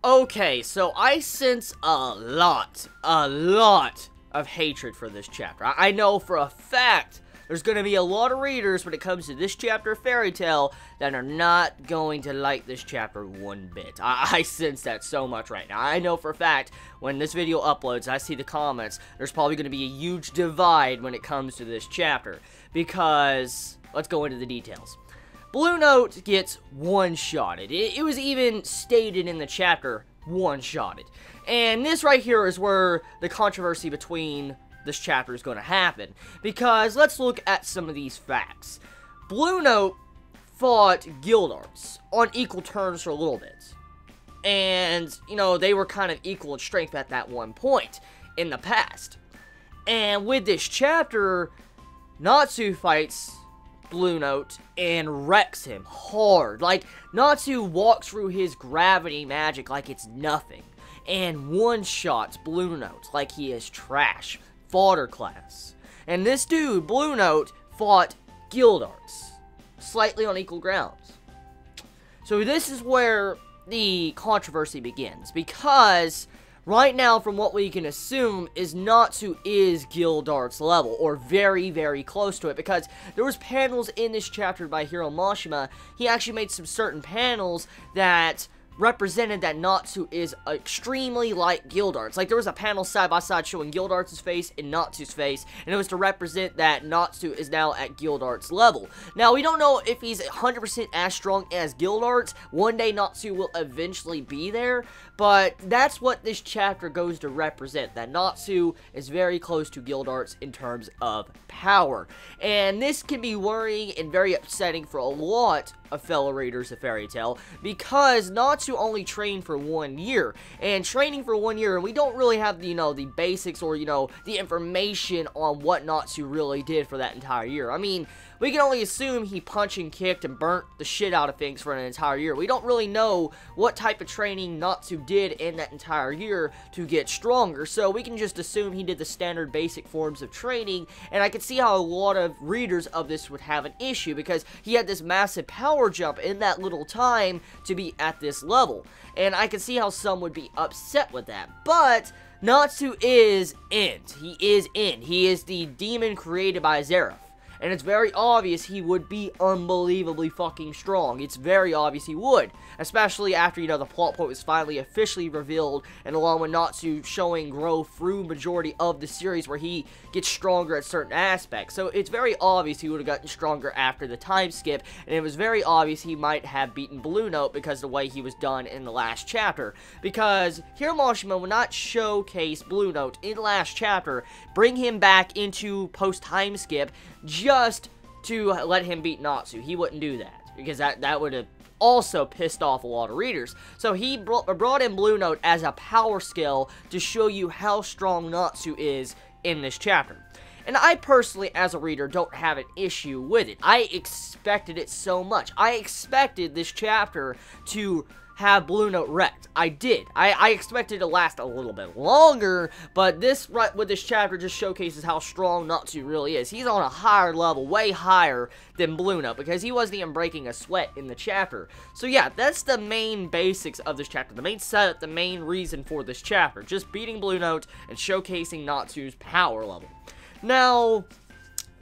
Okay, so I sense a lot of hatred for this chapter. I know for a fact there's going to be a lot of readers when it comes to this chapter of Fairy Tail that are not going to like this chapter one bit. I sense that so much right now. I know for a fact when this video uploads, I see the comments, there's probably going to be a huge divide when it comes to this chapter. Because, let's go into the details. Bluenote gets one-shotted. It was even stated in the chapter, one-shotted. And this right here is where the controversy between this chapter is going to happen. Because let's look at some of these facts. Bluenote fought Guildarts on equal terms for a little bit. And, you know, they were kind of equal in strength at that one point in the past. And with this chapter, Natsu fights Bluenote and wrecks him hard. Like, Natsu walks through his gravity magic like it's nothing. And one-shots Bluenote like he is trash. Fodder class. And this dude, Bluenote, fought Guildarts. Slightly on equal grounds. So this is where the controversy begins. Because right now, from what we can assume, is Natsu is Guildarts level, or very, very close to it, because there was panels in this chapter by Hiro Mashima. He actually made some certain panels that represented that Natsu is extremely like Guildarts. Like, there was a panel side by side showing Guildarts' face and Natsu's face, and it was to represent that Natsu is now at Guildarts level. Now, we don't know if he's 100% as strong as Guildarts. One day, Natsu will eventually be there, but that's what this chapter goes to represent, that Natsu is very close to Guildarts in terms of power. And this can be worrying and very upsetting for a lot of fellow readers of Fairy Tail, because Natsu only trained for 1 year, and training for 1 year, and we don't really have, you know, the basics or, you know, the information on what Natsu really did for that entire year. I mean, we can only assume he punched and kicked and burnt the shit out of things for an entire year. We don't really know what type of training Natsu did in that entire year to get stronger, so we can just assume he did the standard basic forms of training, and I could see how a lot of readers of this would have an issue, because he had this massive power jump in that little time to be at this level, and I can see how some would be upset with that. But Natsu is Int. He is Int. He is the demon created by Zeref. And it's very obvious he would be unbelievably fucking strong. It's very obvious he would. Especially after, you know, the plot point was finally officially revealed. And along with Natsu showing growth through majority of the series where he gets stronger at certain aspects. So it's very obvious he would have gotten stronger after the time skip. And it was very obvious he might have beaten Bluenote because of the way he was done in the last chapter. Because Hiro Mashima would not showcase Bluenote in the last chapter, bring him back into post-time skip, just to let him beat Natsu. He wouldn't do that, because that would have also pissed off a lot of readers. So he brought in Bluenote as a power skill to show you how strong Natsu is in this chapter. And I personally, as a reader, don't have an issue with it. I expected it so much. I expected this chapter to have Bluenote wrecked. I did. I expected it to last a little bit longer, but this, right with this chapter, just showcases how strong Natsu really is. He's on a higher level, way higher than Bluenote, because he wasn't even breaking a sweat in the chapter. So yeah, that's the main basics of this chapter, the main setup, the main reason for this chapter. Just beating Bluenote and showcasing Natsu's power level. Now,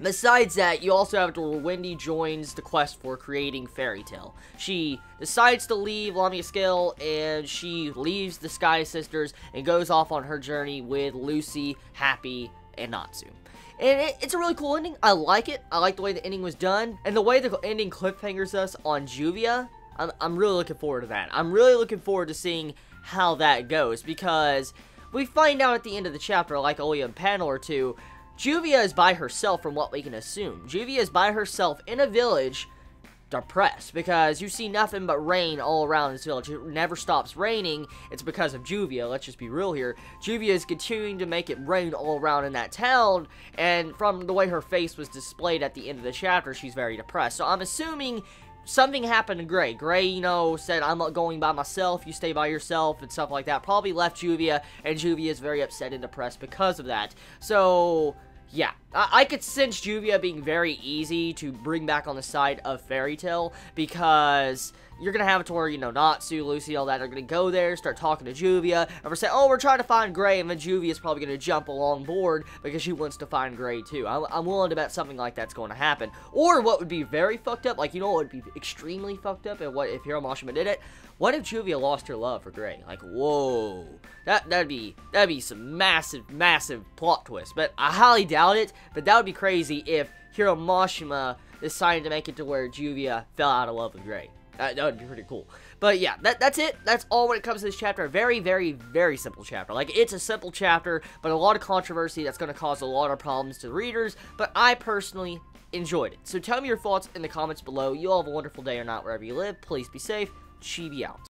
besides that, you also have where Wendy joins the quest for creating Fairy Tail. She decides to leave Lamia Scale, and she leaves the Sky Sisters and goes off on her journey with Lucy, Happy, and Natsu. And it's a really cool ending. I like it. I like the way the ending was done. And the way the ending cliffhangers us on Juvia, I'm really looking forward to that. I'm really looking forward to seeing how that goes, because we find out at the end of the chapter, like only a panel or two, Juvia is by herself from what we can assume. Juvia is by herself in a village, depressed, because you see nothing but rain all around this village. It never stops raining. It's because of Juvia. Let's just be real here. Juvia is continuing to make it rain all around in that town, and from the way her face was displayed at the end of the chapter, she's very depressed. So I'm assuming something happened to Gray. Gray, you know, said, I'm not going by myself, you stay by yourself, and stuff like that. Probably left Juvia, and Juvia is very upset and depressed because of that. So, yeah. I could sense Juvia being very easy to bring back on the side of Fairy Tail, because you're going to have it to where, you know, Natsu, Lucy, all that are going to go there, start talking to Juvia, and we're saying, oh, we're trying to find Gray, and then Juvia's probably going to jump along board because she wants to find Gray, too. I'm willing to bet something like that's going to happen. Or what would be very fucked up, like, you know what would be extremely fucked up, and what if Hiro Mashima did it? What if Juvia lost her love for Gray? Like, whoa. That'd be some massive, massive plot twist. But I highly doubt it, but that would be crazy if Hiro Mashima decided to make it to where Juvia fell out of love with Gray. That would be pretty cool. But yeah, that's it. That's all when it comes to this chapter. Very, very, very simple chapter. Like, it's a simple chapter, but a lot of controversy that's going to cause a lot of problems to the readers. But I personally enjoyed it. So tell me your thoughts in the comments below. You all have a wonderful day or not wherever you live. Please be safe. Chibi out.